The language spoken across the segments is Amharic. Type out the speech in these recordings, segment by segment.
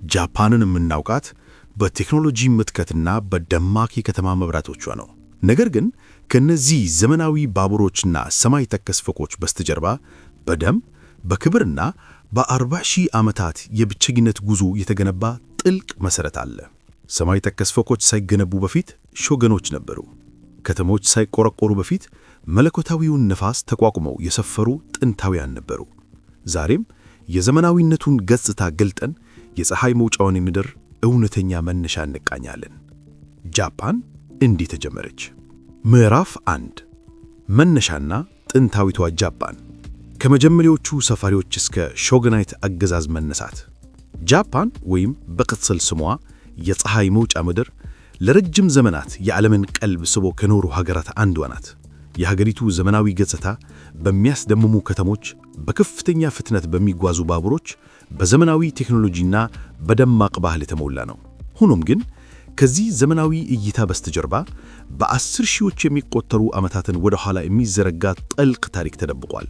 ጃፓንን የምናውቃት በቴክኖሎጂ ምትከትና በደማቅ የከተማ መብራቶቿ ነው። ነገር ግን ከነዚህ ዘመናዊ ባቡሮችና ሰማይ ጠቀስ ፎቆች በስተጀርባ በደም በክብርና በ40 ሺህ ዓመታት የብቸኝነት ጉዞ የተገነባ ጥልቅ መሠረት አለ። ሰማይ ጠቀስ ፎቆች ሳይገነቡ በፊት ሾገኖች ነበሩ። ከተሞች ሳይቆረቆሩ በፊት መለኮታዊውን ነፋስ ተቋቁመው የሰፈሩ ጥንታውያን ነበሩ። ዛሬም የዘመናዊነቱን ገጽታ ገልጠን የፀሐይ መውጫውን ምድር እውነተኛ መነሻ እንቃኛለን። ጃፓን እንዲህ ተጀመረች። ምዕራፍ 1 መነሻና ጥንታዊቷ ጃፓን። ከመጀመሪያዎቹ ሰፋሪዎች እስከ ሾገናይት አገዛዝ መነሳት። ጃፓን ወይም በቅጽል ስሟ የፀሐይ መውጫ ምድር ለረጅም ዘመናት የዓለምን ቀልብ ስቦ ከኖሩ ሀገራት አንዷ ናት። የሀገሪቱ ዘመናዊ ገጽታ በሚያስደምሙ ከተሞች፣ በከፍተኛ ፍጥነት በሚጓዙ ባቡሮች፣ በዘመናዊ ቴክኖሎጂና በደማቅ ባህል የተሞላ ነው። ሆኖም ግን ከዚህ ዘመናዊ እይታ በስተጀርባ በ10 ሺዎች የሚቆጠሩ ዓመታትን ወደ ኋላ የሚዘረጋ ጥልቅ ታሪክ ተደብቋል።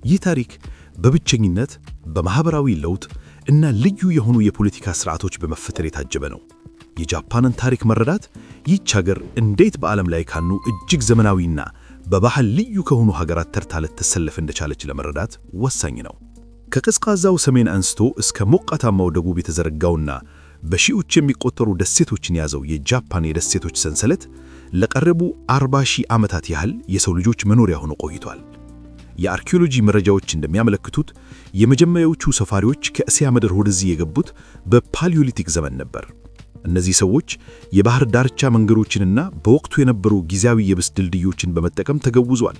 ይህ ታሪክ በብቸኝነት፣ በማኅበራዊ ለውጥ እና ልዩ የሆኑ የፖለቲካ ሥርዓቶች በመፈጠር የታጀበ ነው። የጃፓንን ታሪክ መረዳት ይህች ሀገር እንዴት በዓለም ላይ ካሉ እጅግ ዘመናዊና በባህል ልዩ ከሆኑ ሀገራት ተርታ ልትሰለፍ እንደቻለች ለመረዳት ወሳኝ ነው። ከቀዝቃዛው ሰሜን አንስቶ እስከ ሞቃታማው ደቡብ የተዘረጋውና በሺዎች የሚቆጠሩ ደሴቶችን የያዘው የጃፓን የደሴቶች ሰንሰለት ለቀረቡ 40 ሺህ ዓመታት ያህል የሰው ልጆች መኖሪያ ሆኖ ቆይቷል። የአርኪኦሎጂ መረጃዎች እንደሚያመለክቱት የመጀመሪያዎቹ ሰፋሪዎች ከእስያ ምድር ወደዚህ የገቡት በፓሊዮሊቲክ ዘመን ነበር። እነዚህ ሰዎች የባህር ዳርቻ መንገዶችንና በወቅቱ የነበሩ ጊዜያዊ የብስ ድልድዮችን በመጠቀም ተገውዘዋል።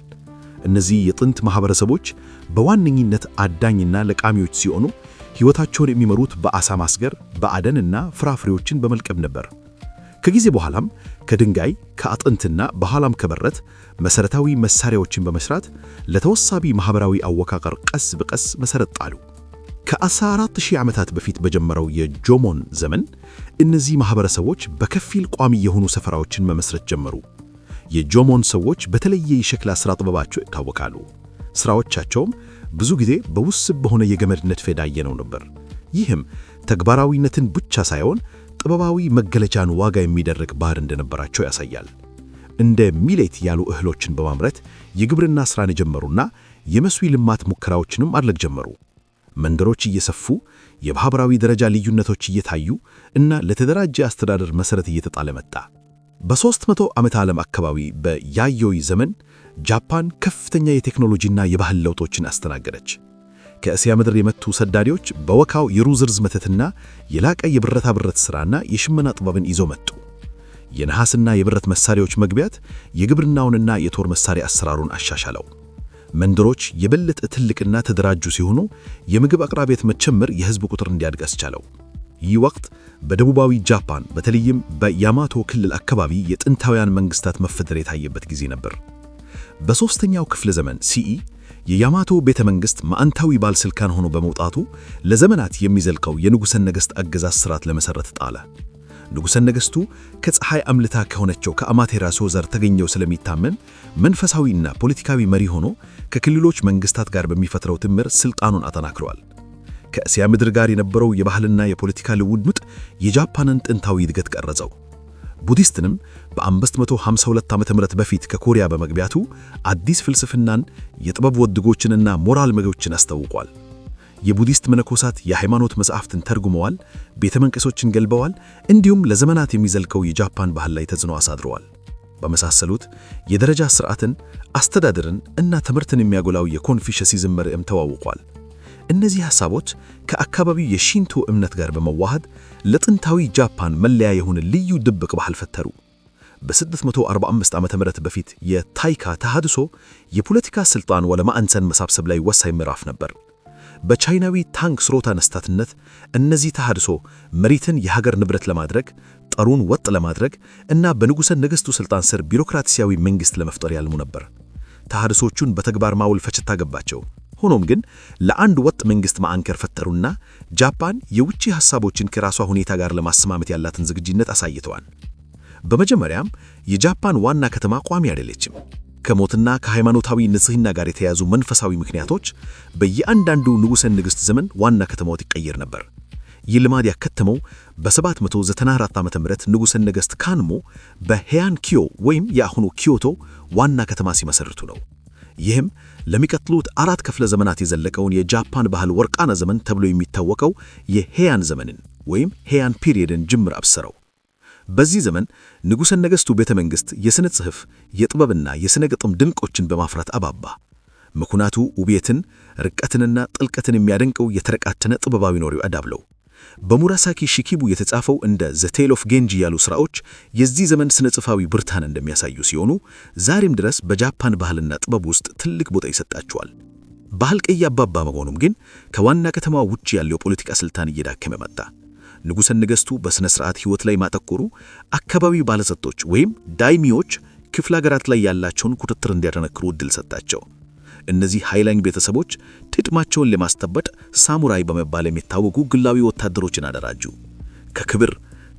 እነዚህ የጥንት ማህበረሰቦች በዋነኝነት አዳኝና ለቃሚዎች ሲሆኑ ሕይወታቸውን የሚመሩት በአሳ ማስገር፣ በአደንና ፍራፍሬዎችን በመልቀም ነበር። ከጊዜ በኋላም ከድንጋይ ከአጥንትና በኋላም ከበረት መሠረታዊ መሳሪያዎችን በመስራት ለተወሳቢ ማህበራዊ አወቃቀር ቀስ በቀስ መሠረት ጣሉ። ከ14,000 ዓመታት በፊት በጀመረው የጆሞን ዘመን እነዚህ ማህበረሰቦች በከፊል ቋሚ የሆኑ ሰፈራዎችን መመስረት ጀመሩ። የጆሞን ሰዎች በተለየ የሸክላ ሥራ ጥበባቸው ይታወቃሉ። ሥራዎቻቸውም ብዙ ጊዜ በውስብ በሆነ የገመድ ንድፍ የዳየነው ነበር። ይህም ተግባራዊነትን ብቻ ሳይሆን ጥበባዊ መገለጫን ዋጋ የሚደረግ ባህር እንደነበራቸው ያሳያል። እንደ ሚሌት ያሉ እህሎችን በማምረት የግብርና ሥራን የጀመሩና የመስኖ ልማት ሙከራዎችንም ማድረግ ጀመሩ። መንደሮች እየሰፉ የማህበራዊ ደረጃ ልዩነቶች እየታዩ እና ለተደራጀ አስተዳደር መሠረት እየተጣለ መጣ። በ300 ዓመተ ዓለም አካባቢ በያዮይ ዘመን ጃፓን ከፍተኛ የቴክኖሎጂና የባህል ለውጦችን አስተናገደች። ከእስያ ምድር የመጡ ሰዳሪዎች በወካው የሩዝ ርዝመትና የላቀ የብረታ ብረት ሥራና የሽመና ጥበብን ይዘው መጡ። የነሐስና የብረት መሳሪያዎች መግቢያት የግብርናውንና የጦር መሳሪያ አሰራሩን አሻሻለው። መንደሮች የበለጠ ትልቅና ተደራጁ ሲሆኑ የምግብ አቅራቢያት መጨመር የሕዝብ ቁጥር እንዲያድግ አስቻለው። ይህ ወቅት በደቡባዊ ጃፓን በተለይም በያማቶ ክልል አካባቢ የጥንታውያን መንግስታት መፈጠር የታየበት ጊዜ ነበር። በሦስተኛው ክፍለ ዘመን ሲኢ የያማቶ ቤተ መንግሥት ማዕንታዊ ባለሥልጣን ሆኖ በመውጣቱ ለዘመናት የሚዘልቀው የንጉሠ ነገሥት አገዛዝ ሥርዓት ለመሠረት ጣለ። ንጉሠ ነገሥቱ ከፀሐይ አምልታ ከሆነችው ከአማቴራሱ ዘር ተገኘው ስለሚታመን መንፈሳዊና ፖለቲካዊ መሪ ሆኖ ከክልሎች መንግስታት ጋር በሚፈጥረው ትምር ስልጣኑን አጠናክረዋል። ከእስያ ምድር ጋር የነበረው የባህልና የፖለቲካ ልውውጥ የጃፓንን ጥንታዊ እድገት ቀረጸው። ቡዲስትንም በ552 ዓመተ ምህረት በፊት ከኮሪያ በመግቢያቱ አዲስ ፍልስፍናን፣ የጥበብ ወድጎችንና ሞራል መርሆችን አስተዋውቋል። የቡዲስት መነኮሳት የሃይማኖት መጻሕፍትን ተርጉመዋል፣ ቤተ መቅደሶችን ገልበዋል፣ እንዲሁም ለዘመናት የሚዘልቀው የጃፓን ባህል ላይ ተጽዕኖ አሳድረዋል። በመሳሰሉት የደረጃ ሥርዓትን፣ አስተዳደርን እና ትምህርትን የሚያጎላው የኮንፊሽሲዝም መርህም ተዋውቋል። እነዚህ ሐሳቦች ከአካባቢው የሺንቶ እምነት ጋር በመዋሃድ ለጥንታዊ ጃፓን መለያ የሆነ ልዩ ድብቅ ባህል ፈጠሩ። በ645 ዓመተ ምህረት በፊት የታይካ ተሐድሶ የፖለቲካ ሥልጣን ወደ ማዕንጸን መሳብሰብ ላይ ወሳኝ ምዕራፍ ነበር። በቻይናዊ ታንግ ስርወተ ነገሥትነት እነዚህ ተሐድሶ መሬትን የሀገር ንብረት ለማድረግ፣ ጠሩን ወጥ ለማድረግ እና በንጉሠ ነገሥቱ ሥልጣን ስር ቢሮክራሲያዊ መንግሥት ለመፍጠር ያልሙ ነበር። ተሐድሶቹን በተግባር ማውል ፈችታ ገባቸው። ሆኖም ግን ለአንድ ወጥ መንግሥት ማዕንከር ፈጠሩና ጃፓን የውጭ ሐሳቦችን ከራሷ ሁኔታ ጋር ለማስማመት ያላትን ዝግጁነት አሳይተዋል። በመጀመሪያም የጃፓን ዋና ከተማ ቋሚ አይደለችም። ከሞትና ከሃይማኖታዊ ንጽሕና ጋር የተያዙ መንፈሳዊ ምክንያቶች በየአንዳንዱ ንጉሠ ነገሥት ዘመን ዋና ከተማው ይቀየር ነበር። ይህ ልማድ ያከተመው በ794 ዓ.ም ንጉሠ ነገሥት ካንሞ በሄያን ኪዮ ወይም የአሁኑ ኪዮቶ ዋና ከተማ ሲመሰርቱ ነው። ይህም ለሚቀጥሉት 4 ክፍለ ዘመናት የዘለቀውን የጃፓን ባህል ወርቃና ዘመን ተብሎ የሚታወቀው የሄያን ዘመንን ወይም ሄያን ፒሪየድን ጅምር አብሰረው። በዚህ ዘመን ንጉሠ ነገሥቱ ቤተ መንግሥት የሥነ ጽሑፍ፣ የጥበብና የሥነ ግጥም ድንቆችን በማፍራት አባባ። ምኩናቱ ውቤትን፣ ርቀትንና ጥልቀትን የሚያደንቀው የተረቃተነ ጥበባዊ ኖሪው አዳብለው። በሙራሳኪ ሺኪቡ የተጻፈው እንደ ዘ ቴል ኦፍ ጌንጂ ያሉ ሥራዎች የዚህ ዘመን ስነ ጽሑፋዊ ብርታን እንደሚያሳዩ ሲሆኑ ዛሬም ድረስ በጃፓን ባህልና ጥበብ ውስጥ ትልቅ ቦታ ይሰጣቸዋል። ባህል ቀይ አባባ መሆኑም ግን ከዋና ከተማዋ ውጭ ያለው የፖለቲካ ስልጣን እየዳከመ መጣ። ንጉሠ ነገሥቱ በሥነ ሥርዓት ሕይወት ላይ ማተኮሩ አካባቢው ባለሰጦች ወይም ዳይሚዎች ክፍለ ሀገራት ላይ ያላቸውን ቁጥጥር እንዲያጠነክሩ ዕድል ሰጣቸው። እነዚህ ኃይለኛ ቤተሰቦች ጥቅማቸውን ለማስጠበቅ ሳሙራይ በመባል የሚታወቁ ግላዊ ወታደሮችን አደራጁ። ከክብር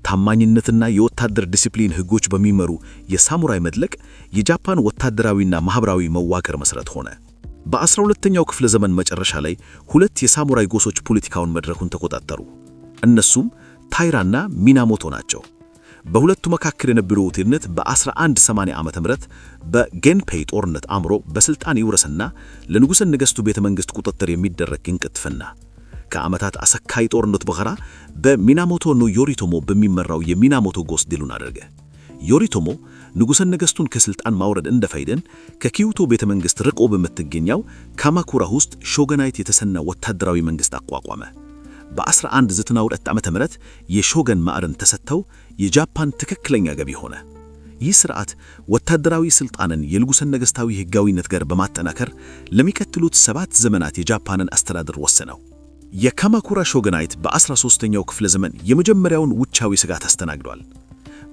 ታማኝነትና የወታደር ዲሲፕሊን ሕጎች በሚመሩ የሳሙራይ መድለቅ የጃፓን ወታደራዊና ማኅበራዊ መዋቅር መሠረት ሆነ። በ12ኛው ክፍለ ዘመን መጨረሻ ላይ 2 የሳሙራይ ጎሶች ፖለቲካውን መድረኩን ተቆጣጠሩ። እነሱም ታይራና ሚናሞቶ ናቸው። በሁለቱ መካከል የነበረው ውጥረት በ1180 ዓመተ ምህረት በጌንፔይ ጦርነት አምሮ በስልጣን ይወረስና ለንጉሠ ነገሥቱ ቤተ መንግሥት ቁጥጥር የሚደረግ እንቅጥፍና ከዓመታት አሰካይ ጦርነት በኋላ በሚናሞቶ ኖ ዮሪቶሞ በሚመራው የሚናሞቶ ጎስ ድሉን አደረገ። ዮሪቶሞ ንጉሠ ነገሥቱን ከስልጣን ማውረድ እንደፈይደን ከኪዮቶ ቤተ መንግሥት ርቆ በምትገኘው ካማኩራ ውስጥ ሾገናይት የተሰና ወታደራዊ መንግሥት አቋቋመ። በ1192 ዓመተ ምህረት የሾገን ማዕረግ ተሰጥተው የጃፓን ትክክለኛ ገቢ ሆነ። ይህ ሥርዓት ወታደራዊ ሥልጣንን የንጉሠ ነገሥታዊ ሕጋዊነት ጋር በማጠናከር ለሚቀጥሉት 7 ዘመናት የጃፓንን አስተዳደር ወሰነው። የካማኩራ ሾገናይት በ13ኛው ክፍለ ዘመን የመጀመሪያውን ውጫዊ ስጋት አስተናግዷል።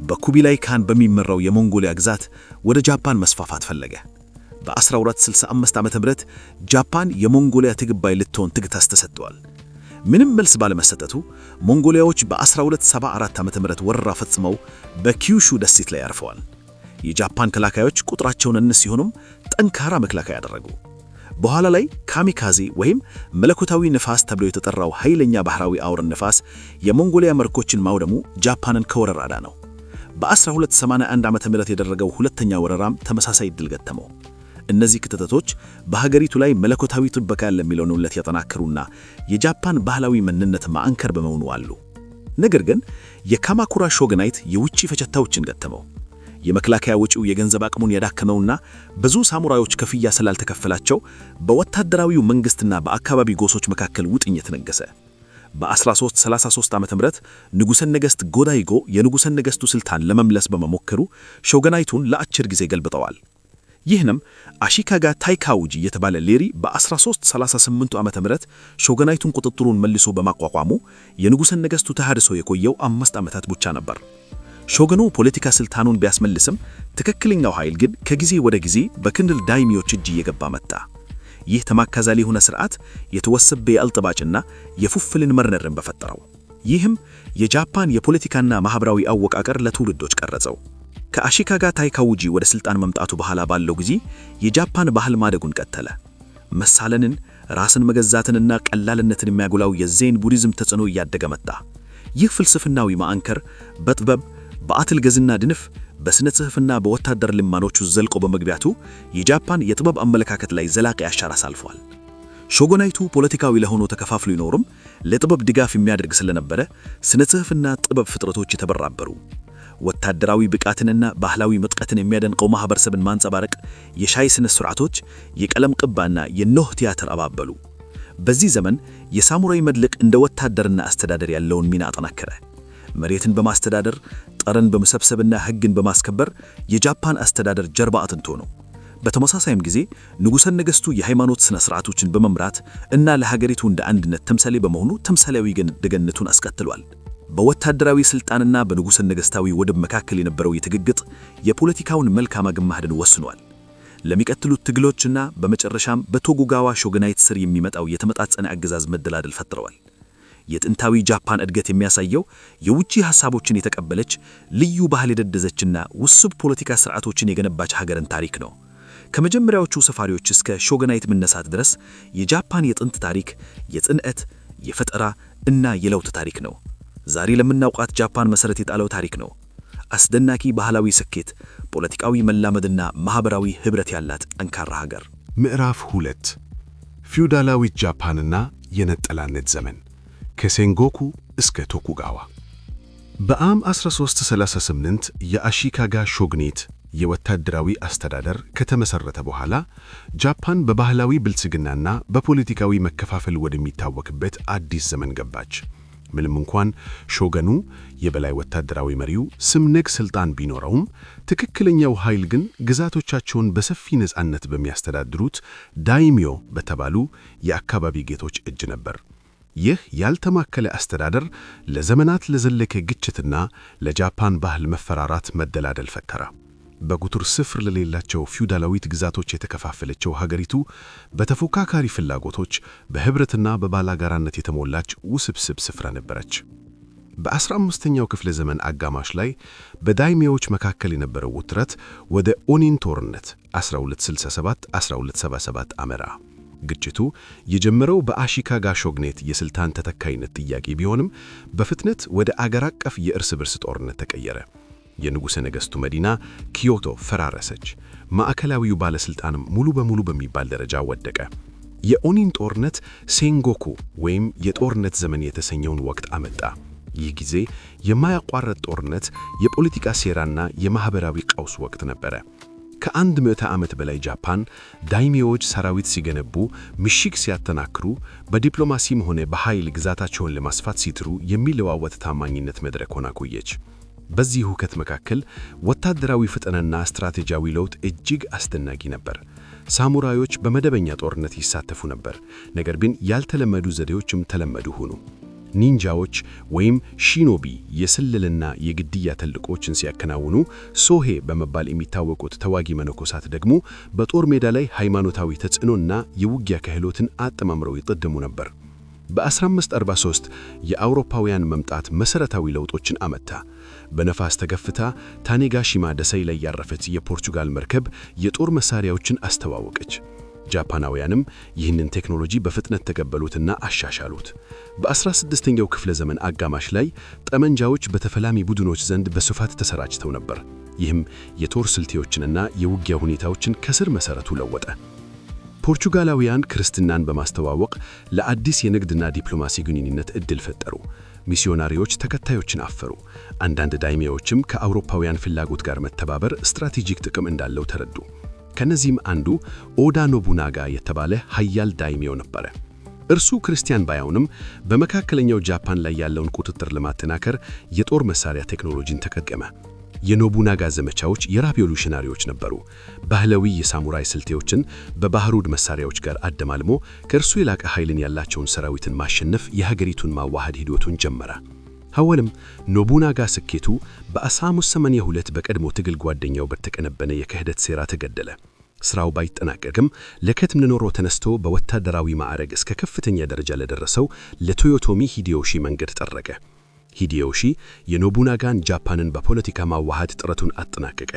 በኩቢላይ ካን በሚመራው የሞንጎሊያ ግዛት ወደ ጃፓን መስፋፋት ፈለገ። በ1265 ዓመተ ምህረት ጃፓን የሞንጎሊያ ተገባይ ልትሆን ትግታስ ተሰጥቷል። ምንም መልስ ባለመሰጠቱ ሞንጎሊያዎች በ1274 ዓመተ ምህረት ወረራ ፈጽመው በኪዩሹ ደሴት ላይ አርፈዋል። የጃፓን ከላካዮች ቁጥራቸውን እንስ ሲሆኑም ጠንካራ መከላከያ ያደረጉ። በኋላ ላይ ካሚካዜ ወይም መለኮታዊ ንፋስ ተብሎ የተጠራው ኃይለኛ ባህራዊ አውር ንፋስ የሞንጎሊያ መርከቦችን ማውደሙ ጃፓንን ከወረራ አዳነው። በ1281 ዓመተ ምህረት የደረገው ሁለተኛ ወረራም ተመሳሳይ ድል ገጠመው። እነዚህ ክስተቶች በሀገሪቱ ላይ መለኮታዊ ጥበቃ ለሚለውን እውነት ያጠናከሩና የጃፓን ባህላዊ ማንነት ማዕከል በመሆኑ አሉ። ነገር ግን የካማኩራ ሾገናይት የውጭ ፈተናዎችን ገጠመው። የመከላከያ ወጪው የገንዘብ አቅሙን ያዳከመውና ብዙ ሳሙራዮች ክፍያ ስላልተከፈላቸው በወታደራዊው መንግስትና በአካባቢ ጎሶች መካከል ውጥረት ነገሰ። በ1333 ዓመተ ምህረት ንጉሠ ነገሥት ጎዳይጎ የንጉሠ ነገሥቱ ስልጣን ለመመለስ በመሞከሩ ሾገናይቱን ለአጭር ጊዜ ገልብጠዋል። ይህንም አሺካጋ ታይካውጂ የተባለ ሌሪ በ1338 ዓመተ ምህረት ሾገናይቱን ቁጥጥሩን መልሶ በማቋቋሙ የንጉሠ ነገሥቱ ተሐድሶ የቆየው 5 ዓመታት ብቻ ነበር። ሾገኑ ፖለቲካ ስልጣኑን ቢያስመልስም ትክክለኛው ኃይል ግን ከጊዜ ወደ ጊዜ በክንድል ዳይሚዎች እጅ እየገባ መጣ። ይህ ተማካዛሊ የሆነ ሥርዓት የተወሰበ የአልጥባጭና የፉፍልን መርነርን በፈጠረው። ይህም የጃፓን የፖለቲካና ማኅበራዊ አወቃቀር ለትውልዶች ቀረጸው። ከአሺካጋ ታይካውጂ ወደ ስልጣን መምጣቱ በኋላ ባለው ጊዜ የጃፓን ባህል ማደጉን ቀጠለ። መሳለንን፣ ራስን መገዛትንና ቀላልነትን የሚያጎላው የዜን ቡዲዝም ተጽዕኖ እያደገ መጣ። ይህ ፍልስፍናዊ ማዕከል በጥበብ በአትል ገዝና ድንፍ በስነ ጽሑፍና በወታደር ልማዶች ውስጥ ዘልቆ በመግቢያቱ የጃፓን የጥበብ አመለካከት ላይ ዘላቂ አሻራ አሳልፏል። ሾጎናይቱ ፖለቲካዊ ለሆኑ ተከፋፍሎ ይኖርም ለጥበብ ድጋፍ የሚያደርግ ስለነበረ ስነ ጽሑፍና ጥበብ ፍጥረቶች የተበራበሩ። ወታደራዊ ብቃትንና ባህላዊ ምጥቀትን የሚያደንቀው ማህበረሰብን ማንጸባረቅ የሻይ ስነ ስርዓቶች፣ የቀለም ቅባና የኖህ ቲያትር አባበሉ። በዚህ ዘመን የሳሙራይ መድለቅ እንደ ወታደርና አስተዳደር ያለውን ሚና አጠናከረ። መሬትን በማስተዳደር ጠረን በመሰብሰብና ሕግን በማስከበር የጃፓን አስተዳደር ጀርባ አጥንቶ ነው። በተመሳሳይም ጊዜ ንጉሠ ነገሥቱ የሃይማኖት ስነ ስርዓቶችን በመምራት እና ለሀገሪቱ እንደ አንድነት ተምሳሌ በመሆኑ ተምሳሌያዊ ገነቱን አስከትሏል። በወታደራዊ ስልጣንና በንጉሠ ነገሥታዊ ወደብ መካከል የነበረው የትግግጥ የፖለቲካውን መልካም አገማደን ወስኗል። ለሚቀጥሉት ትግሎችና በመጨረሻም በቶኩጋዋ ሾጉናይት ስር የሚመጣው የተመጣጠነ አገዛዝ መደላደል ፈጥረዋል። የጥንታዊ ጃፓን እድገት የሚያሳየው የውጪ ሐሳቦችን የተቀበለች ልዩ ባህል የደደዘችና ውስብ ፖለቲካ ስርዓቶችን የገነባች ሀገርን ታሪክ ነው። ከመጀመሪያዎቹ ሰፋሪዎች እስከ ሾጉናይት መነሳት ድረስ የጃፓን የጥንት ታሪክ የጽንዓት፣ የፈጠራ እና የለውጥ ታሪክ ነው። ዛሬ ለምናውቃት ጃፓን መሠረት የጣለው ታሪክ ነው። አስደናቂ ባህላዊ ስኬት፣ ፖለቲካዊ መላመድና ማኅበራዊ ኅብረት ያላት ጠንካራ ሀገር። ምዕራፍ 2 ፊውዳላዊት ጃፓንና የነጠላነት ዘመን ከሴንጎኩ እስከ ቶኩጋዋ። በዓም 1338 የአሺካጋ ሾግኔት የወታደራዊ አስተዳደር ከተመሠረተ በኋላ ጃፓን በባህላዊ ብልጽግናና በፖለቲካዊ መከፋፈል ወደሚታወቅበት አዲስ ዘመን ገባች። ምንም እንኳን ሾገኑ የበላይ ወታደራዊ መሪው ስምነግ ሥልጣን ቢኖረውም ትክክለኛው ኃይል ግን ግዛቶቻቸውን በሰፊ ነፃነት በሚያስተዳድሩት ዳይሚዮ በተባሉ የአካባቢ ጌቶች እጅ ነበር። ይህ ያልተማከለ አስተዳደር ለዘመናት ለዘለቀ ግጭትና ለጃፓን ባህል መፈራራት መደላደል ፈጠረ። በቁጥር ስፍር ለሌላቸው ፊውዳላዊት ግዛቶች የተከፋፈለችው ሀገሪቱ በተፎካካሪ ፍላጎቶች በህብረትና በባላጋራነት የተሞላች ውስብስብ ስፍራ ነበረች። በ15ኛው ክፍለ ዘመን አጋማሽ ላይ በዳይሜዎች መካከል የነበረው ውጥረት ወደ ኦኒን ጦርነት 1267-1277 አመራ። ግጭቱ የጀመረው በአሺካጋ ሾግኔት የስልጣን ተተካይነት ጥያቄ ቢሆንም በፍጥነት ወደ አገር አቀፍ የእርስ በርስ ጦርነት ተቀየረ። የንጉሠ ነገሥቱ መዲና ኪዮቶ ፈራረሰች። ማዕከላዊው ባለሥልጣንም ሙሉ በሙሉ በሚባል ደረጃ ወደቀ። የኦኒን ጦርነት ሴንጎኩ ወይም የጦርነት ዘመን የተሰኘውን ወቅት አመጣ። ይህ ጊዜ የማያቋርጥ ጦርነት፣ የፖለቲካ ሴራና የማኅበራዊ ቀውስ ወቅት ነበረ። ከአንድ ምዕተ ዓመት በላይ ጃፓን ዳይሜዎች ሰራዊት ሲገነቡ፣ ምሽግ ሲያጠናክሩ፣ በዲፕሎማሲም ሆነ በኃይል ግዛታቸውን ለማስፋት ሲጥሩ የሚለዋወጥ ታማኝነት መድረክ ሆና ቆየች። በዚህ ሁከት መካከል ወታደራዊ ፍጥነትና ስትራቴጂያዊ ለውጥ እጅግ አስደናቂ ነበር። ሳሙራዮች በመደበኛ ጦርነት ይሳተፉ ነበር፣ ነገር ግን ያልተለመዱ ዘዴዎችም ተለመዱ ሆኑ። ኒንጃዎች ወይም ሺኖቢ የስለላና የግድያ ተልዕኮችን ሲያከናውኑ፣ ሶሄ በመባል የሚታወቁት ተዋጊ መነኮሳት ደግሞ በጦር ሜዳ ላይ ሃይማኖታዊ ተጽዕኖና የውጊያ ክህሎትን አጠማምረው ይጠቀሙ ነበር። በ1543 የአውሮፓውያን መምጣት መሠረታዊ ለውጦችን አመጣ። በነፋስ ተገፍታ ታኔጋሺማ ደሴት ላይ ያረፈች የፖርቹጋል መርከብ የጦር መሳሪያዎችን አስተዋወቀች። ጃፓናውያንም ይህንን ቴክኖሎጂ በፍጥነት ተቀበሉትና አሻሻሉት። በ16ኛው ክፍለ ዘመን አጋማሽ ላይ ጠመንጃዎች በተፈላሚ ቡድኖች ዘንድ በስፋት ተሰራጭተው ነበር። ይህም የጦር ስልቶችንና የውጊያ ሁኔታዎችን ከስር መሠረቱ ለወጠ። ፖርቹጋላውያን ክርስትናን በማስተዋወቅ ለአዲስ የንግድና ዲፕሎማሲ ግንኙነት ዕድል ፈጠሩ። ሚስዮናሪዎች ተከታዮችን አፈሩ። አንዳንድ ዳይሜዎችም ከአውሮፓውያን ፍላጎት ጋር መተባበር ስትራቴጂክ ጥቅም እንዳለው ተረዱ። ከነዚህም አንዱ ኦዳ ኖቡናጋ የተባለ ኃያል ዳይሜው ነበረ። እርሱ ክርስቲያን ባይሆንም በመካከለኛው ጃፓን ላይ ያለውን ቁጥጥር ለማጠናከር የጦር መሳሪያ ቴክኖሎጂን ተጠቀመ። የኖቡናጋ ዘመቻዎች የራቪዮሉሽናሪዎች ነበሩ። ባህላዊ የሳሙራይ ስልቶችን በባህሩድ መሳሪያዎች ጋር አደማልሞ ከእርሱ የላቀ ኃይልን ያላቸውን ሰራዊትን ማሸነፍ የሀገሪቱን ማዋሃድ ሂደቱን ጀመረ። ሐወልም ኖቡናጋ ስኬቱ በ1982 በቀድሞ ትግል ጓደኛው በተቀነበነ የክህደት ሴራ ተገደለ። ሥራው ባይጠናቀቅም ለከትምኖሮ ተነስቶ በወታደራዊ ማዕረግ እስከ ከፍተኛ ደረጃ ለደረሰው ለቶዮቶሚ ሂዴዮሺ መንገድ ጠረገ። ሂዴዮሺ የኖቡናጋን ጃፓንን በፖለቲካ ማዋሃድ ጥረቱን አጠናቀቀ።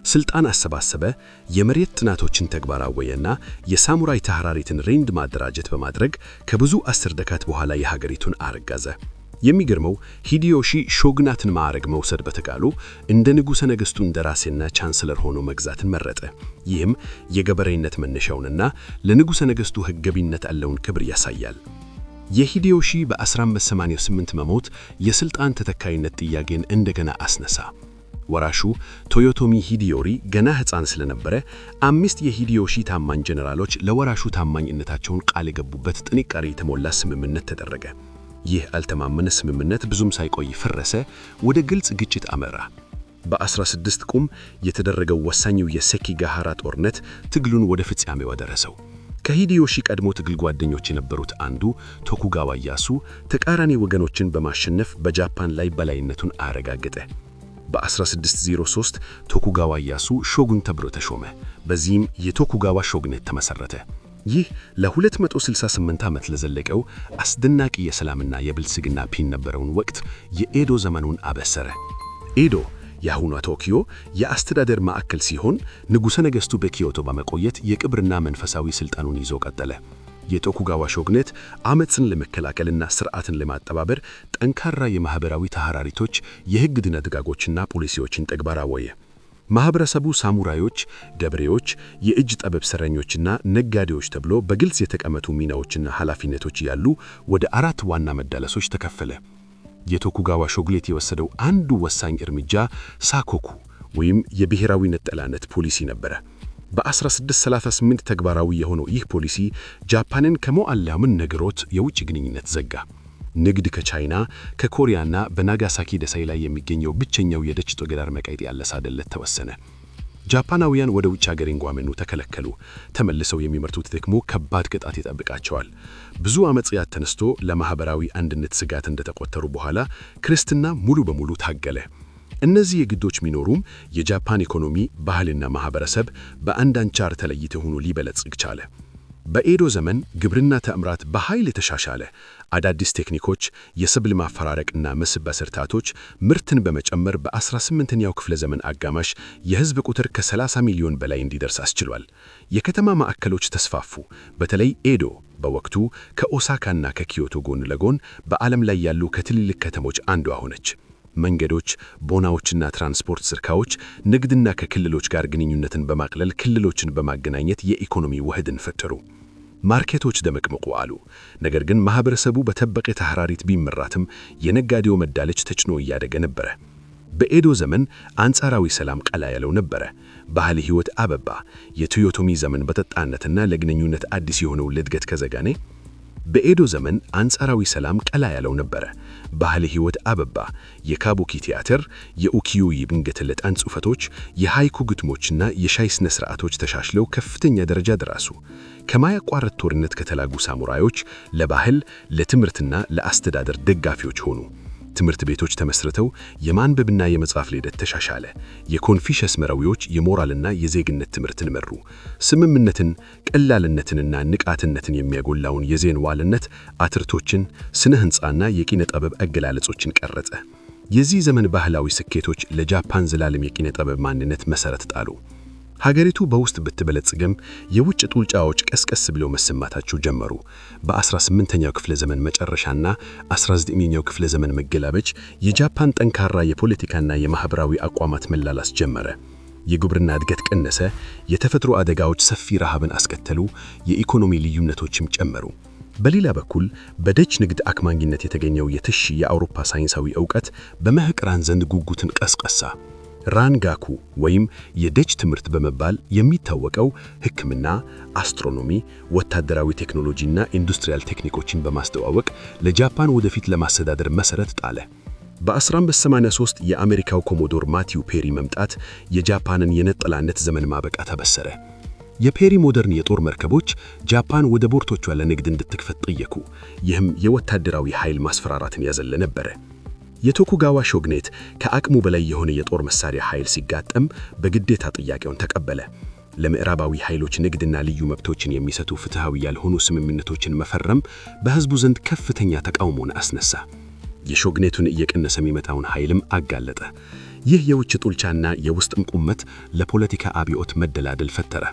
ስልጣን አሰባሰበ፣ የመሬት ጥናቶችን ተግባራወየና የሳሙራይ ታህራሪትን ሬንድ ማደራጀት በማድረግ ከብዙ አስርደካት በኋላ የሀገሪቱን አረጋዘ። የሚገርመው ሂዴዮሺ ሾግናትን ማዕረግ መውሰድ በተቃሉ እንደ ንጉሠ ነገሥቱ እንደራሴና ቻንስለር ሆኖ መግዛትን መረጠ። ይህም የገበሬነት መነሻውንና ለንጉሠ ነገሥቱ ሕገቢነት ያለውን ክብር ያሳያል። የሂዴዮሺ በ1588 መሞት የሥልጣን ተተካይነት ጥያቄን እንደገና አስነሳ። ወራሹ ቶዮቶሚ ሂዴዮሪ ገና ሕፃን ስለነበረ 5 የሂዴዮሺ ታማኝ ጀነራሎች ለወራሹ ታማኝነታቸውን ቃል የገቡበት ጥንቃቄ የተሞላ ስምምነት ተደረገ። ይህ ያልተማመነ ስምምነት ብዙም ሳይቆይ ፈረሰ፣ ወደ ግልጽ ግጭት አመራ። በ16 ቁም የተደረገው ወሳኙ የሴኪጋሃራ ጦርነት ትግሉን ወደ ፍጻሜው አደረሰው። ከሂዴዮሺ ቀድሞ ትግል ጓደኞች የነበሩት አንዱ ቶኩጋዋ ኢያሱ ተቃራኒ ወገኖችን በማሸነፍ በጃፓን ላይ በላይነቱን አረጋገጠ። በ1603 ቶኩጋዋ ኢያሱ ሾጉን ተብሎ ተሾመ። በዚህም የቶኩጋዋ ሾግኔት ተመሠረተ። ይህ ለ268 ዓመት ለዘለቀው አስደናቂ የሰላምና የብልጽግና ፒን ነበረውን ወቅት የኤዶ ዘመኑን አበሰረ። ኤዶ የአሁኗ ቶኪዮ የአስተዳደር ማዕከል ሲሆን ንጉሠ ነገሥቱ በኪዮቶ በመቆየት የክብርና መንፈሳዊ ሥልጣኑን ይዞ ቀጠለ። የቶኩጋዋ ሾግኔት አመፅን ለመከላከልና ስርዓትን ለማጠባበር ጠንካራ የማህበራዊ ተሐራሪቶች፣ የሕግ ድንጋጌዎችና ፖሊሲዎችን ተግባር አወየ። ማህበረሰቡ ሳሙራዮች፣ ገበሬዎች፣ የእጅ ጥበብ ሰራተኞችና ነጋዴዎች ተብሎ በግልጽ የተቀመጡ ሚናዎችና ኃላፊነቶች ያሉ ወደ 4 ዋና መዳለሶች ተከፈለ። የቶኩጋዋ ሾግኔት የወሰደው አንዱ ወሳኝ እርምጃ ሳኮኩ ወይም የብሔራዊ ነጠላነት ፖሊሲ ነበረ። በ1638 ተግባራዊ የሆነው ይህ ፖሊሲ ጃፓንን ከሞዓላምን ነገሮች የውጭ ግንኙነት ዘጋ። ንግድ ከቻይና ከኮሪያና በናጋሳኪ ደሴት ላይ የሚገኘው ብቸኛው የደች ጦገዳር መቃይጥ ያለሳደለት ተወሰነ። ጃፓናውያን ወደ ውጭ ሀገር እንጓመኑ ተከለከሉ። ተመልሰው የሚመርቱት ደግሞ ከባድ ቅጣት ይጠብቃቸዋል። ብዙ አመጽያት ተነስቶ ለማህበራዊ አንድነት ስጋት እንደተቆጠሩ በኋላ ክርስትና ሙሉ በሙሉ ታገለ። እነዚህ የግዶች ሚኖሩም የጃፓን ኢኮኖሚ፣ ባህልና ማህበረሰብ በአንድ አንቻር ተለይተው ሆኖ ሊበለጽግ ቻለ። በኤዶ ዘመን ግብርና ተአምራት በኃይል ተሻሻለ። አዳዲስ ቴክኒኮች፣ የሰብል ማፈራረቅና መስህብ በስርታቶች ምርትን በመጨመር በ18ኛው ክፍለ ዘመን አጋማሽ የህዝብ ቁጥር ከ30 ሚሊዮን በላይ እንዲደርስ አስችሏል። የከተማ ማዕከሎች ተስፋፉ። በተለይ ኤዶ በወቅቱ ከኦሳካና ከኪዮቶ ጎን ለጎን በዓለም ላይ ያሉ ከትልልቅ ከተሞች አንዷ ሆነች። መንገዶች፣ ቦናዎችና ትራንስፖርት ስርካዎች ንግድና ከክልሎች ጋር ግንኙነትን በማቅለል ክልሎችን በማገናኘት የኢኮኖሚ ውህድን ፈጠሩ። ማርኬቶች ደመቅመቁ አሉ። ነገር ግን ማህበረሰቡ በተበቀ ተሐራሪት ቢመራትም የነጋዴው መዳለች ተጭኖ እያደገ ነበረ። በኤዶ ዘመን አንጻራዊ ሰላም ቀላ ያለው ነበረ። ባህል ሕይወት አበባ። የቶዮቶሚ ዘመን በጠጣነትና ለግንኙነት አዲስ የሆነው ለእድገት ከዘጋኔ በኤዶ ዘመን አንጻራዊ ሰላም ቀላ ያለው ነበረ። ባህል ሕይወት አበባ። የካቡኪ ቲያትር፣ የኡኪዮ የብንገትለጣን ጽሑፈቶች፣ የሃይኩ ግጥሞችና የሻይ ስነ ስርዓቶች ተሻሽለው ከፍተኛ ደረጃ ደረሱ። ከማያቋርጥ ጦርነት ከተላጉ ሳሙራዮች ለባህል፣ ለትምህርትና ለአስተዳደር ደጋፊዎች ሆኑ። ትምህርት ቤቶች ተመስርተው የማንበብና የመጻፍ ሂደት ተሻሻለ። የኮንፊሸስ መራዊዎች የሞራልና የዜግነት ትምህርትን መሩ። ስምምነትን፣ ቀላልነትንና ንቃትነትን የሚያጎላውን የዜን ዋልነት፣ አትርቶችን፣ ስነ ህንጻና የኪነ ጥበብ አገላለጾችን ቀረጸ። የዚህ ዘመን ባህላዊ ስኬቶች ለጃፓን ዘላለም የኪነ ጥበብ ማንነት መሰረት ጣሉ። ሀገሪቱ በውስጥ ብትበለጽግም የውጭ ጡልጫዎች ቀስቀስ ብለው መሰማታቸው ጀመሩ። በ18ኛው ክፍለ ዘመን መጨረሻና 19ኛው ክፍለ ዘመን መገላበች የጃፓን ጠንካራ የፖለቲካና የማህበራዊ አቋማት መላላስ ጀመረ። የግብርና እድገት ቀነሰ። የተፈጥሮ አደጋዎች ሰፊ ረሃብን አስከተሉ። የኢኮኖሚ ልዩነቶችም ጨመሩ። በሌላ በኩል በደች ንግድ አክማኝነት የተገኘው የትሽ የአውሮፓ ሳይንሳዊ ዕውቀት በመህቅራን ዘንድ ጉጉትን ቀስቀሳ። ራንጋኩ ወይም የደች ትምህርት በመባል የሚታወቀው ሕክምና፣ አስትሮኖሚ፣ ወታደራዊ ቴክኖሎጂና ኢንዱስትሪያል ቴክኒኮችን በማስተዋወቅ ለጃፓን ወደፊት ለማስተዳደር መሰረት ጣለ። በ1583 የአሜሪካው ኮሞዶር ማቲው ፔሪ መምጣት የጃፓንን የነጠላነት ዘመን ማበቃት አበሰረ። የፔሪ ሞደርን የጦር መርከቦች ጃፓን ወደ ቦርቶቿ ለንግድ እንድትከፍት ጠየቁ። ይህም የወታደራዊ ኃይል ማስፈራራትን ያዘለ ነበረ። የቶኩጋዋ ሾግኔት ከአቅሙ በላይ የሆነ የጦር መሳሪያ ኃይል ሲጋጠም በግዴታ ጥያቄውን ተቀበለ። ለምዕራባዊ ኃይሎች ንግድና ልዩ መብቶችን የሚሰጡ ፍትሃዊ ያልሆኑ ስምምነቶችን መፈረም በህዝቡ ዘንድ ከፍተኛ ተቃውሞን አስነሳ። የሾግኔቱን እየቀነሰ የሚመጣውን ኃይልም አጋለጠ። ይህ የውጭ ጡልቻና የውስጥም ቁመት ለፖለቲካ አብዮት መደላደል ፈጠረ።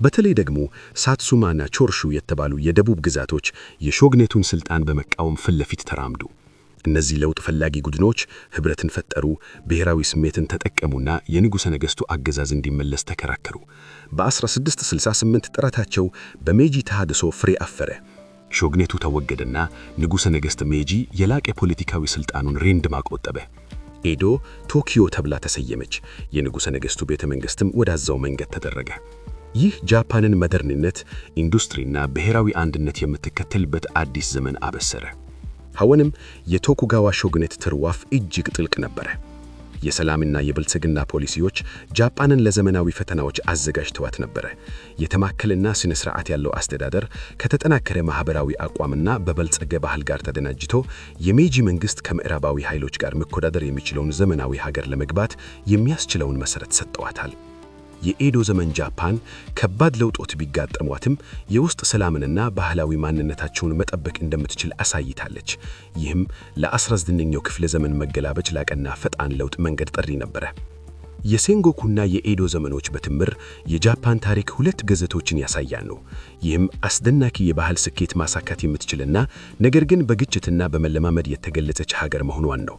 በተለይ ደግሞ ሳትሱማና ቾርሹ የተባሉ የደቡብ ግዛቶች የሾግኔቱን ስልጣን በመቃወም ፊት ለፊት ተራምዱ። እነዚህ ለውጥ ፈላጊ ቡድኖች ህብረትን ፈጠሩ፣ ብሔራዊ ስሜትን ተጠቀሙና የንጉሠ ነገሥቱ አገዛዝ እንዲመለስ ተከራከሩ። በ1668 ጥረታቸው በሜጂ ተሃድሶ ፍሬ አፈረ። ሾግኔቱ ተወገደና ንጉሠ ነገሥት ሜጂ የላቀ ፖለቲካዊ ስልጣኑን ሬንድማ ቆጠበ። ኤዶ ቶኪዮ ተብላ ተሰየመች። የንጉሠ ነገሥቱ ቤተ መንግሥትም ወዳዛው መንገድ ተደረገ። ይህ ጃፓንን መደርንነት፣ ኢንዱስትሪና ብሔራዊ አንድነት የምትከተልበት አዲስ ዘመን አበሰረ። አሁንም የቶኩጋዋ ሾግኔት ትርዋፍ እጅግ ጥልቅ ነበረ። የሰላምና የብልጽግና ፖሊሲዎች ጃፓንን ለዘመናዊ ፈተናዎች አዘጋጅተዋት ነበረ። የተማከለና ስነ ስርዓት ያለው አስተዳደር ከተጠናከረ ማህበራዊ አቋምና በበልጸገ ባህል ጋር ተደናጅቶ የሜጂ መንግስት ከምዕራባዊ ኃይሎች ጋር መኮዳደር የሚችለውን ዘመናዊ ሀገር ለመግባት የሚያስችለውን መሰረት ሰጥተዋታል። የኤዶ ዘመን ጃፓን ከባድ ለውጦች ቢጋጠሟትም የውስጥ ሰላምንና ባህላዊ ማንነታቸውን መጠበቅ እንደምትችል አሳይታለች። ይህም ለ19ኛው ክፍለ ዘመን መገላበጭ ላቀና ፈጣን ለውጥ መንገድ ጠሪ ነበረ። የሴንጎኩና የኤዶ ዘመኖች በትምር የጃፓን ታሪክ ሁለት ገጽታዎችን ያሳያሉ። ይህም አስደናቂ የባህል ስኬት ማሳካት የምትችልና ነገር ግን በግጭትና በመለማመድ የተገለጸች ሀገር መሆኗን ነው።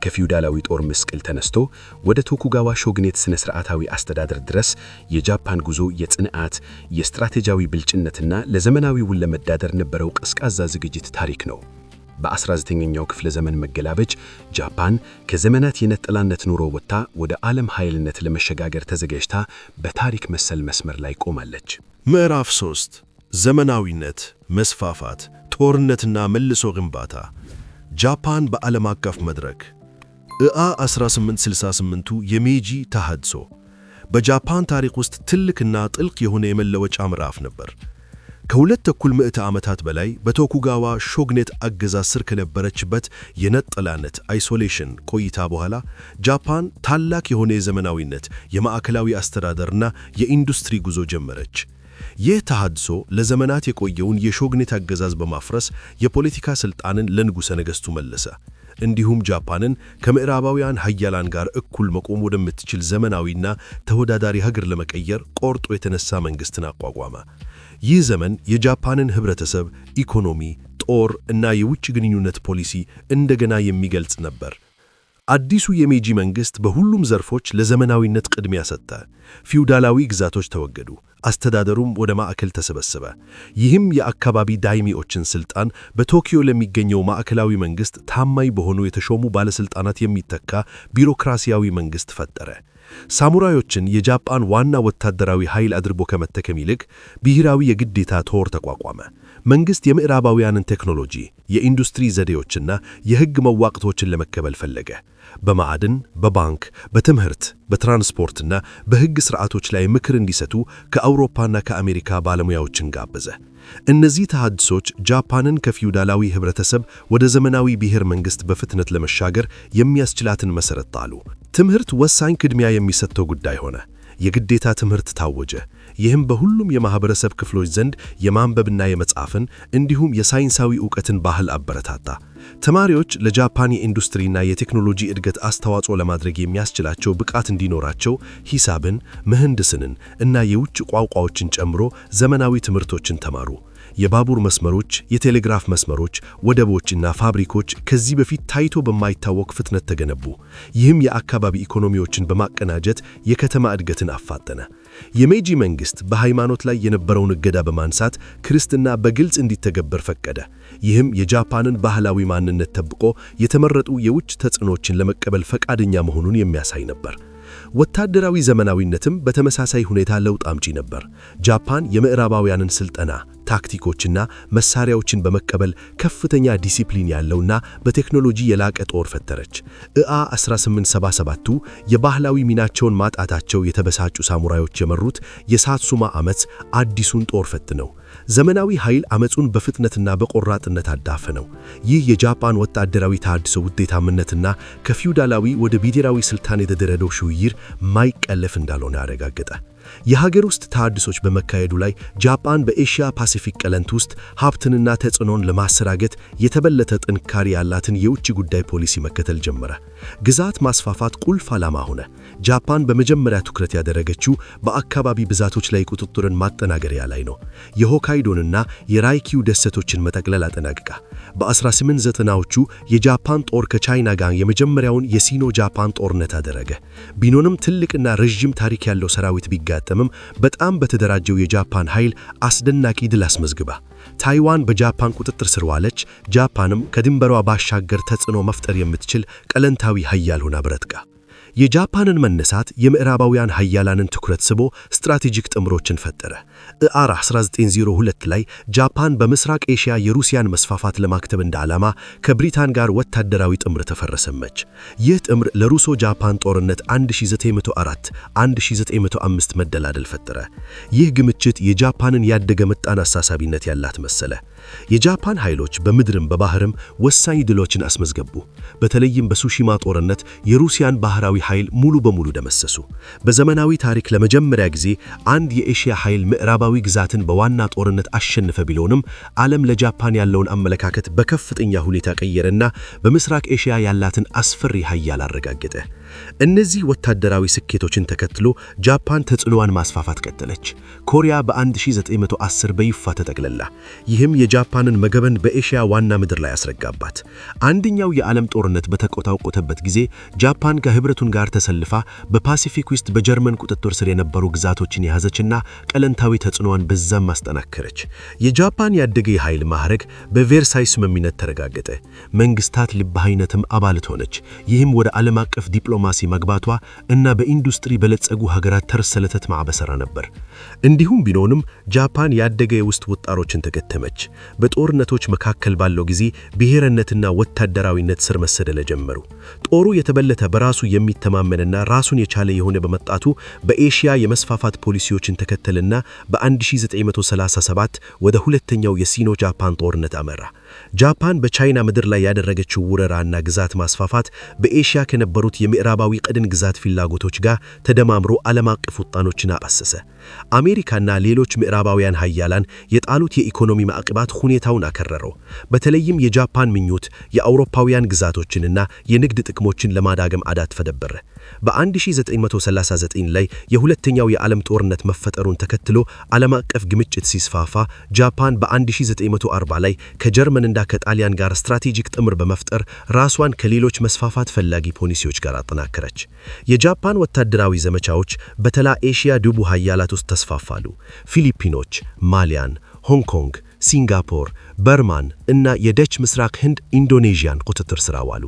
ከፊውዳላዊ ጦር ምስቅል ተነስቶ ወደ ቶኩጋዋ ሾግኔት ስነ ስርዓታዊ አስተዳደር ድረስ የጃፓን ጉዞ የጽንዓት፣ የስትራቴጂያዊ ብልጭነትና ለዘመናዊውን ለመዳደር ነበረው ቀዝቃዛ ዝግጅት ታሪክ ነው። በ19ኛው ክፍለ ዘመን መገላበጭ ጃፓን ከዘመናት የነጠላነት ኑሮ ወጥታ ወደ ዓለም ኃይልነት ለመሸጋገር ተዘጋጅታ በታሪክ መሰል መስመር ላይ ቆማለች። ምዕራፍ 3 ዘመናዊነት፣ መስፋፋት፣ ጦርነትና መልሶ ግንባታ። ጃፓን በዓለም አቀፍ መድረክ 1868ቱ የሜጂ ተሃድሶ በጃፓን ታሪክ ውስጥ ትልቅና ጥልቅ የሆነ የመለወጫ ምዕራፍ ነበር። ከሁለት ተኩል ምዕተ ዓመታት በላይ በቶኩጋዋ ሾግኔት አገዛዝ ስር ከነበረችበት የነጠላነት አይሶሌሽን ቆይታ በኋላ ጃፓን ታላቅ የሆነ የዘመናዊነት የማዕከላዊ አስተዳደርና የኢንዱስትሪ ጉዞ ጀመረች። ይህ ተሃድሶ ለዘመናት የቆየውን የሾግኔት አገዛዝ በማፍረስ የፖለቲካ ሥልጣንን ለንጉሠ ነገሥቱ መለሰ። እንዲሁም ጃፓንን ከምዕራባውያን ኃያላን ጋር እኩል መቆም ወደምትችል ዘመናዊና ተወዳዳሪ ሀገር ለመቀየር ቆርጦ የተነሳ መንግሥትን አቋቋመ። ይህ ዘመን የጃፓንን ህብረተሰብ፣ ኢኮኖሚ፣ ጦር እና የውጭ ግንኙነት ፖሊሲ እንደገና የሚገልጽ ነበር። አዲሱ የሜጂ መንግሥት በሁሉም ዘርፎች ለዘመናዊነት ቅድሚያ ሰጠ። ፊውዳላዊ ግዛቶች ተወገዱ፣ አስተዳደሩም ወደ ማዕከል ተሰበሰበ። ይህም የአካባቢ ዳይሚዎችን ሥልጣን በቶኪዮ ለሚገኘው ማዕከላዊ መንግሥት ታማኝ በሆኑ የተሾሙ ባለሥልጣናት የሚተካ ቢሮክራሲያዊ መንግሥት ፈጠረ። ሳሙራዮችን የጃፓን ዋና ወታደራዊ ኃይል አድርጎ ከመተከም ይልቅ ብሔራዊ የግዴታ ጦር ተቋቋመ። መንግሥት የምዕራባውያንን ቴክኖሎጂ፣ የኢንዱስትሪ ዘዴዎችና የሕግ መዋቅቶችን ለመቀበል ፈለገ። በማዕድን፣ በባንክ፣ በትምህርት፣ በትራንስፖርትና በሕግ ሥርዓቶች ላይ ምክር እንዲሰጡ ከአውሮፓና ከአሜሪካ ባለሙያዎችን ጋበዘ። እነዚህ ተሃድሶች ጃፓንን ከፊውዳላዊ ኅብረተሰብ ወደ ዘመናዊ ብሔር መንግሥት በፍጥነት ለመሻገር የሚያስችላትን መሠረት ጣሉ። ትምህርት ወሳኝ ቅድሚያ የሚሰጠው ጉዳይ ሆነ። የግዴታ ትምህርት ታወጀ። ይህም በሁሉም የማህበረሰብ ክፍሎች ዘንድ የማንበብና የመጻፍን እንዲሁም የሳይንሳዊ ዕውቀትን ባህል አበረታታ። ተማሪዎች ለጃፓን የኢንዱስትሪና የቴክኖሎጂ እድገት አስተዋጽኦ ለማድረግ የሚያስችላቸው ብቃት እንዲኖራቸው ሂሳብን፣ ምህንድስንን እና የውጭ ቋንቋዎችን ጨምሮ ዘመናዊ ትምህርቶችን ተማሩ። የባቡር መስመሮች፣ የቴሌግራፍ መስመሮች፣ ወደቦችና ፋብሪኮች ከዚህ በፊት ታይቶ በማይታወቅ ፍጥነት ተገነቡ። ይህም የአካባቢ ኢኮኖሚዎችን በማቀናጀት የከተማ እድገትን አፋጠነ። የሜጂ መንግሥት በሃይማኖት ላይ የነበረውን እገዳ በማንሳት ክርስትና በግልጽ እንዲተገበር ፈቀደ። ይህም የጃፓንን ባህላዊ ማንነት ጠብቆ የተመረጡ የውጭ ተጽዕኖችን ለመቀበል ፈቃደኛ መሆኑን የሚያሳይ ነበር። ወታደራዊ ዘመናዊነትም በተመሳሳይ ሁኔታ ለውጥ አምጪ ነበር። ጃፓን የምዕራባውያንን ሥልጠና፣ ታክቲኮችና መሳሪያዎችን በመቀበል ከፍተኛ ዲሲፕሊን ያለውና በቴክኖሎጂ የላቀ ጦር ፈጠረች። 1877ቱ የባህላዊ ሚናቸውን ማጣታቸው የተበሳጩ ሳሙራዮች የመሩት የሳትሱማ ዓመፅ አዲሱን ጦር ፈትነው ዘመናዊ ኃይል ዓመፁን በፍጥነትና በቆራጥነት አዳፈነው። ይህ የጃፓን ወታደራዊ ተሃድሶ ውጤታማነትና ከፊውዳላዊ ወደ ብሔራዊ ሥልጣን የተደረገው ሽግግር ማይቀለፍ እንዳልሆነ አረጋገጠ። የሀገር ውስጥ ተሃድሶች በመካሄዱ ላይ ጃፓን በኤሽያ ፓሲፊክ ቀለንት ውስጥ ሀብትንና ተጽዕኖን ለማሰራገት የተበለጠ ጥንካሬ ያላትን የውጭ ጉዳይ ፖሊሲ መከተል ጀመረ። ግዛት ማስፋፋት ቁልፍ ዓላማ ሆነ። ጃፓን በመጀመሪያ ትኩረት ያደረገችው በአካባቢ ብዛቶች ላይ ቁጥጥርን ማጠናከሪያ ላይ ነው። የሆካይዶንና የራይኪው ደሴቶችን መጠቅለል አጠናቅቃ በ1890ዎቹ የጃፓን ጦር ከቻይና ጋር የመጀመሪያውን የሲኖ ጃፓን ጦርነት አደረገ። ቢሆንም ትልቅና ረዥም ታሪክ ያለው ሰራዊት ቢጋጠምም በጣም በተደራጀው የጃፓን ኃይል አስደናቂ ድል አስመዝግባ ታይዋን በጃፓን ቁጥጥር ስር ዋለች። ጃፓንም ከድንበሯ ባሻገር ተጽዕኖ መፍጠር የምትችል ቀለንታዊ ኃያል ሆና በረትቃ የጃፓንን መነሳት የምዕራባውያን ኃያላንን ትኩረት ስቦ ስትራቴጂክ ጥምሮችን ፈጠረ። 1902 ላይ ጃፓን በምስራቅ ኤሽያ የሩሲያን መስፋፋት ለማክተብ እንደ ዓላማ ከብሪታን ጋር ወታደራዊ ጥምር ተፈረሰመች። ይህ ጥምር ለሩሶ ጃፓን ጦርነት 1904-1905 መደላደል ፈጠረ። ይህ ግምችት የጃፓንን ያደገ ምጣኔ አሳሳቢነት ያላት መሰለ። የጃፓን ኃይሎች በምድርም በባህርም ወሳኝ ድሎችን አስመዝገቡ። በተለይም በሱሺማ ጦርነት የሩሲያን ባህራዊ ኃይል ሙሉ በሙሉ ደመሰሱ። በዘመናዊ ታሪክ ለመጀመሪያ ጊዜ አንድ የኤሽያ ኃይል ምዕራባዊ ግዛትን በዋና ጦርነት አሸነፈ ቢሆንም ዓለም ለጃፓን ያለውን አመለካከት በከፍተኛ ሁኔታ ቀየረና በምስራቅ ኤሽያ ያላትን አስፈሪ ኃያል አረጋገጠ። እነዚህ ወታደራዊ ስኬቶችን ተከትሎ ጃፓን ተጽዕኖዋን ማስፋፋት ቀጠለች። ኮሪያ በ1910 በይፋ ተጠቅልላ፣ ይህም የጃፓንን መገበን በኤሽያ ዋና ምድር ላይ ያስረጋባት። አንደኛው የዓለም ጦርነት በተቆጣጠረበት ጊዜ ጃፓን ከህብረቱን ጋር ተሰልፋ በፓሲፊክ ውስጥ በጀርመን ቁጥጥር ስር የነበሩ ግዛቶችን የያዘችና ቀለንታዊ ተጽዕኖዋን በዛም ማስጠናከረች። የጃፓን ያደገ የኃይል ማዕረግ በቬርሳይ ስምምነት ተረጋገጠ። መንግስታት ልባዊነትም አባል ሆነች። ይህም ወደ ዓለም አቀፍ ዲፕሎማሲ መግባቷ እና በኢንዱስትሪ በለጸጉ ሀገራት ተርሰለተት ማዕበሰራ ነበር። እንዲሁም ቢሆንም ጃፓን ያደገ የውስጥ ውጣሮችን ተከተመች። በጦርነቶች መካከል ባለው ጊዜ ብሔርነትና ወታደራዊነት ስር መሰደል ጀመሩ። ጦሩ የተበለተ በራሱ የሚተማመንና ራሱን የቻለ የሆነ በመጣቱ በኤሽያ የመስፋፋት ፖሊሲዎችን ተከተልና በ1937 ወደ ሁለተኛው የሲኖ ጃፓን ጦርነት አመራ። ጃፓን በቻይና ምድር ላይ ያደረገችው ውረራና ግዛት ማስፋፋት በኤሽያ ከነበሩት የምዕራባዊ ቅድን ግዛት ፍላጎቶች ጋር ተደማምሮ ዓለም አቀፍ ውጣኖችን አባሰሰ። አሜሪካና ሌሎች ምዕራባውያን ኃያላን የጣሉት የኢኮኖሚ ማዕቀባት ሁኔታውን አከረረው። በተለይም የጃፓን ምኞት የአውሮፓውያን ግዛቶችንና የንግድ ጥቅሞችን ለማዳገም አዳት ፈደበረ። በ1939 ላይ የሁለተኛው የዓለም ጦርነት መፈጠሩን ተከትሎ ዓለም አቀፍ ግምጭት ሲስፋፋ ጃፓን በ1940 ላይ ከጀርመንና ከጣሊያን ጋር ስትራቴጂክ ጥምር በመፍጠር ራሷን ከሌሎች መስፋፋት ፈላጊ ፖሊሲዎች ጋር አጠናከረች። የጃፓን ወታደራዊ ዘመቻዎች በተላ ኤሽያ ደቡብ ኃያላት ውስጥ ተስፋፋሉ። ፊሊፒኖች፣ ማሊያን፣ ሆንግ ኮንግ፣ ሲንጋፖር፣ በርማን እና የደች ምስራቅ ህንድ ኢንዶኔዥያን ቁጥጥር ስር አዋሉ።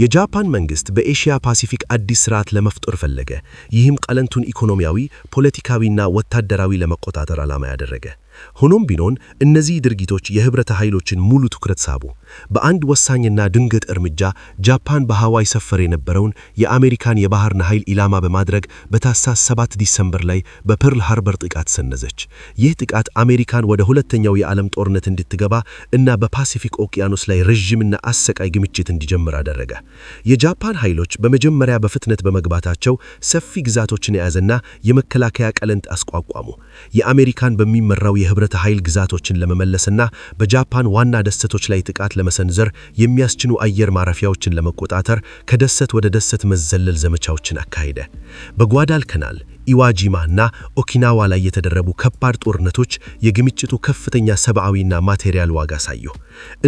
የጃፓን መንግስት በኤሽያ ፓሲፊክ አዲስ ስርዓት ለመፍጠር ፈለገ። ይህም ቀለንቱን ኢኮኖሚያዊ፣ ፖለቲካዊና ወታደራዊ ለመቆጣጠር ዓላማ ያደረገ። ሆኖም ቢሆን እነዚህ ድርጊቶች የህብረት ኃይሎችን ሙሉ ትኩረት ሳቡ። በአንድ ወሳኝና ድንገት እርምጃ ጃፓን በሃዋይ ሰፈር የነበረውን የአሜሪካን የባህር ኃይል ኢላማ በማድረግ በታህሳስ 7 ዲሰምበር ላይ በፐርል ሃርበር ጥቃት ሰነዘች። ይህ ጥቃት አሜሪካን ወደ ሁለተኛው የዓለም ጦርነት እንድትገባ እና በፓሲፊክ ኦቂያኖስ ላይ ረጅምና አሰቃይ ግምችት እንዲጀምር አደረገ። የጃፓን ኃይሎች በመጀመሪያ በፍጥነት በመግባታቸው ሰፊ ግዛቶችን የያዘና የመከላከያ ቀለንት አስቋቋሙ። የአሜሪካን በሚመራው የህብረት ኃይል ግዛቶችን ለመመለስና በጃፓን ዋና ደሴቶች ላይ ጥቃት ለመሰንዘር የሚያስችኑ አየር ማረፊያዎችን ለመቆጣጠር ከደሴት ወደ ደሴት መዘለል ዘመቻዎችን አካሄደ። በጓዳልካናል፣ ኢዋጂማ እና ኦኪናዋ ላይ የተደረጉ ከባድ ጦርነቶች የግምጭቱ ከፍተኛ ሰብአዊና ማቴሪያል ዋጋ ሳዩ።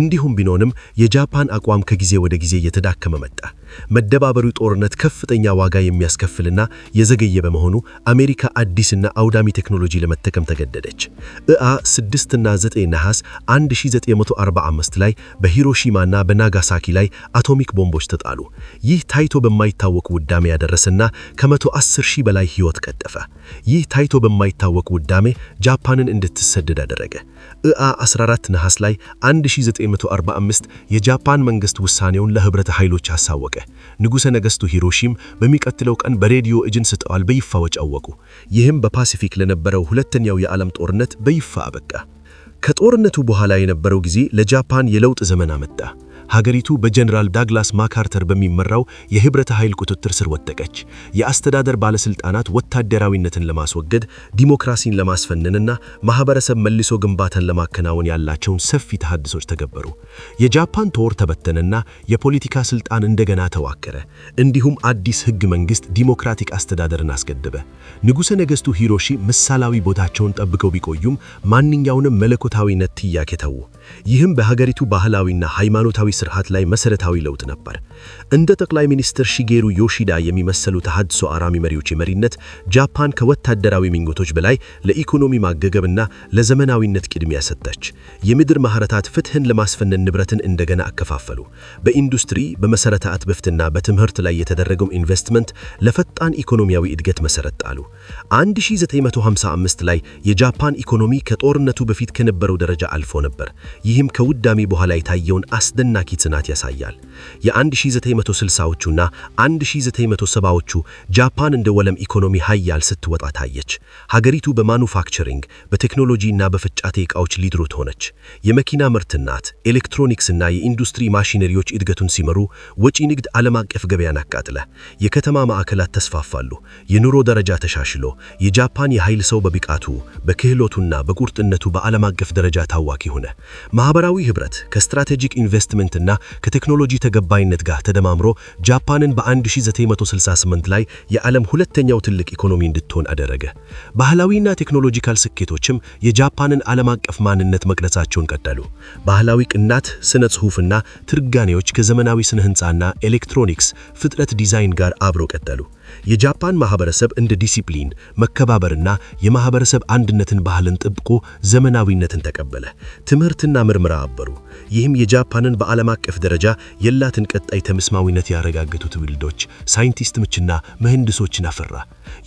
እንዲሁም ቢሆንም የጃፓን አቋም ከጊዜ ወደ ጊዜ እየተዳከመ መጣ። መደባበሩ ጦርነት ከፍተኛ ዋጋ የሚያስከፍልና የዘገየ በመሆኑ አሜሪካ አዲስና አውዳሚ ቴክኖሎጂ ለመጠቀም ተገደደች። 6 እና 9 ነሐስ 1945 ላይ በሂሮሺማና በናጋሳኪ ላይ አቶሚክ ቦምቦች ተጣሉ። ይህ ታይቶ በማይታወቅ ውዳሜ ያደረሰና ከ110,000 በላይ ሕይወት ቀጠፈ። ይህ ታይቶ በማይታወቅ ውዳሜ ጃፓንን እንድትሰደድ አደረገ። 14 ነሐስ ላይ 1945 የጃፓን መንግስት ውሳኔውን ለህብረት ኃይሎች አሳወቀ። ንጉሠ ነገሥቱ ሂሮሺማ በሚቀጥለው ቀን በሬዲዮ እጅን ሰጥተዋል በይፋ ወጫወቁ። ይህም በፓሲፊክ ለነበረው ሁለተኛው የዓለም ጦርነት በይፋ አበቃ። ከጦርነቱ በኋላ የነበረው ጊዜ ለጃፓን የለውጥ ዘመን አመጣ። ሀገሪቱ በጀነራል ዳግላስ ማካርተር በሚመራው የህብረት ኃይል ቁጥጥር ስር ወደቀች። የአስተዳደር ባለስልጣናት ወታደራዊነትን ለማስወገድ፣ ዲሞክራሲን ለማስፈንና ማህበረሰብ መልሶ ግንባታን ለማከናወን ያላቸውን ሰፊ ተሐድሶች ተገበሩ። የጃፓን ጦር ተበተነና የፖለቲካ ስልጣን እንደገና ተዋቀረ። እንዲሁም አዲስ ህግ መንግስት ዲሞክራቲክ አስተዳደርን አስገደበ። ንጉሠ ነገሥቱ ሂሮሺማ ምሳሌያዊ ቦታቸውን ጠብቀው ቢቆዩም ማንኛውንም መለኮታዊነት ጥያቄ ተዉ። ይህም በሀገሪቱ ባህላዊና ሃይማኖታዊ ስርዓት ላይ መሰረታዊ ለውጥ ነበር። እንደ ጠቅላይ ሚኒስትር ሺጌሩ ዮሺዳ የሚመሰሉ ተሐድሶ አራሚ መሪዎች መሪነት ጃፓን ከወታደራዊ ምኞቶች በላይ ለኢኮኖሚ ማገገብና ለዘመናዊነት ቅድሚያ ሰጠች። የምድር ማህረታት ፍትህን ለማስፈነን ንብረትን እንደገና አከፋፈሉ። በኢንዱስትሪ፣ በመሰረተ አትክልትና በትምህርት ላይ የተደረገው ኢንቨስትመንት ለፈጣን ኢኮኖሚያዊ እድገት መሰረት ጣሉ። 1955 ላይ የጃፓን ኢኮኖሚ ከጦርነቱ በፊት ከነበረው ደረጃ አልፎ ነበር። ይህም ከውዳሜ በኋላ የታየውን አስደናቂ ጽናት ያሳያል። የ1960ዎቹና 1970ዎቹ ጃፓን እንደ ወለም ኢኮኖሚ ኃያል ስትወጣ ታየች። ሀገሪቱ በማኑፋክቸሪንግ፣ በቴክኖሎጂና በፍጫቴ ዕቃዎች ሊድሮት ሆነች። የመኪና ምርትናት፣ ኤሌክትሮኒክስና የኢንዱስትሪ ማሽነሪዎች እድገቱን ሲመሩ፣ ወጪ ንግድ ዓለም አቀፍ ገበያን አቃጥለ። የከተማ ማዕከላት ተስፋፋሉ። የኑሮ ደረጃ ተሻሽሎ የጃፓን የኃይል ሰው በብቃቱ፣ በክህሎቱና በቁርጥነቱ በዓለም አቀፍ ደረጃ ታዋቂ ሆነ። ማህበራዊ ህብረት ከስትራቴጂክ ኢንቨስትመንትና ከቴክኖሎጂ ተገባይነት ጋር ተደማምሮ ጃፓንን በ1968 ላይ የዓለም ሁለተኛው ትልቅ ኢኮኖሚ እንድትሆን አደረገ። ባህላዊና ቴክኖሎጂካል ስኬቶችም የጃፓንን ዓለም አቀፍ ማንነት መቅረጻቸውን ቀጠሉ። ባህላዊ ቅናት፣ ስነ ጽሑፍና ትርጓሜዎች ከዘመናዊ ስነ ህንጻና ኤሌክትሮኒክስ ፍጥረት ዲዛይን ጋር አብረው ቀጠሉ። የጃፓን ማህበረሰብ እንደ ዲሲፕሊን፣ መከባበርና የማህበረሰብ አንድነትን ባህልን ጥብቆ ዘመናዊነትን ተቀበለ። ትምህርትና ምርምር አበሩ። ይህም የጃፓንን በዓለም አቀፍ ደረጃ የላትን ቀጣይ ተመስማዊነት ያረጋገጡ ትውልዶች ሳይንቲስቶችና መሐንዲሶችን አፈራ።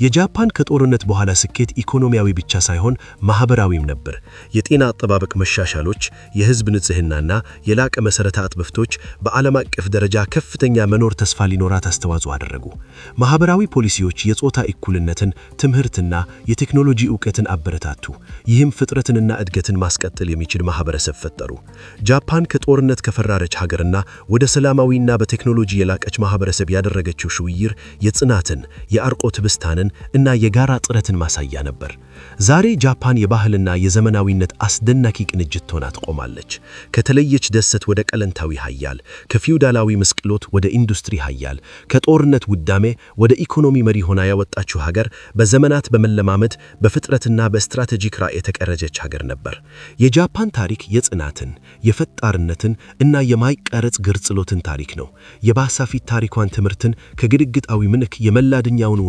የጃፓን ከጦርነት በኋላ ስኬት ኢኮኖሚያዊ ብቻ ሳይሆን ማህበራዊም ነበር። የጤና አጠባበቅ መሻሻሎች፣ የህዝብ ንጽህናና የላቀ መሰረተ አጥብፍቶች በዓለም አቀፍ ደረጃ ከፍተኛ መኖር ተስፋ ሊኖራት አስተዋጽኦ አደረጉ። ማህበራዊ ፖሊሲዎች የጾታ እኩልነትን፣ ትምህርትና የቴክኖሎጂ ዕውቀትን አበረታቱ። ይህም ፍጥረትንና እድገትን ማስቀጠል የሚችል ማህበረሰብ ፈጠሩ። ጃፓን ከጦርነት ከፈራረች ሀገርና ወደ ሰላማዊና በቴክኖሎጂ የላቀች ማህበረሰብ ያደረገችው ሽውይር የጽናትን፣ የአርቆት ብስታንን እና የጋራ ጥረትን ማሳያ ነበር። ዛሬ ጃፓን የባህልና የዘመናዊነት አስደናቂ ቅንጅት ሆና ትቆማለች። ከተለየች ደሰት ወደ ቀለንታዊ ኃያል፣ ከፊውዳላዊ ምስቅሎት ወደ ኢንዱስትሪ ኃያል፣ ከጦርነት ውዳሜ ወደ ኢኮኖሚ መሪ ሆና ያወጣችው ሀገር በዘመናት በመለማመድ በፍጥረትና በስትራቴጂክ ራዕይ የተቀረጸች ሀገር ነበር። የጃፓን ታሪክ የጽናትን፣ የፈጣርነትን እና የማይቀረጽ ግርጽሎትን ታሪክ ነው። የባሳፊት ታሪኳን ትምህርትን ከግድግጣዊ ምንክ የመላድኛውን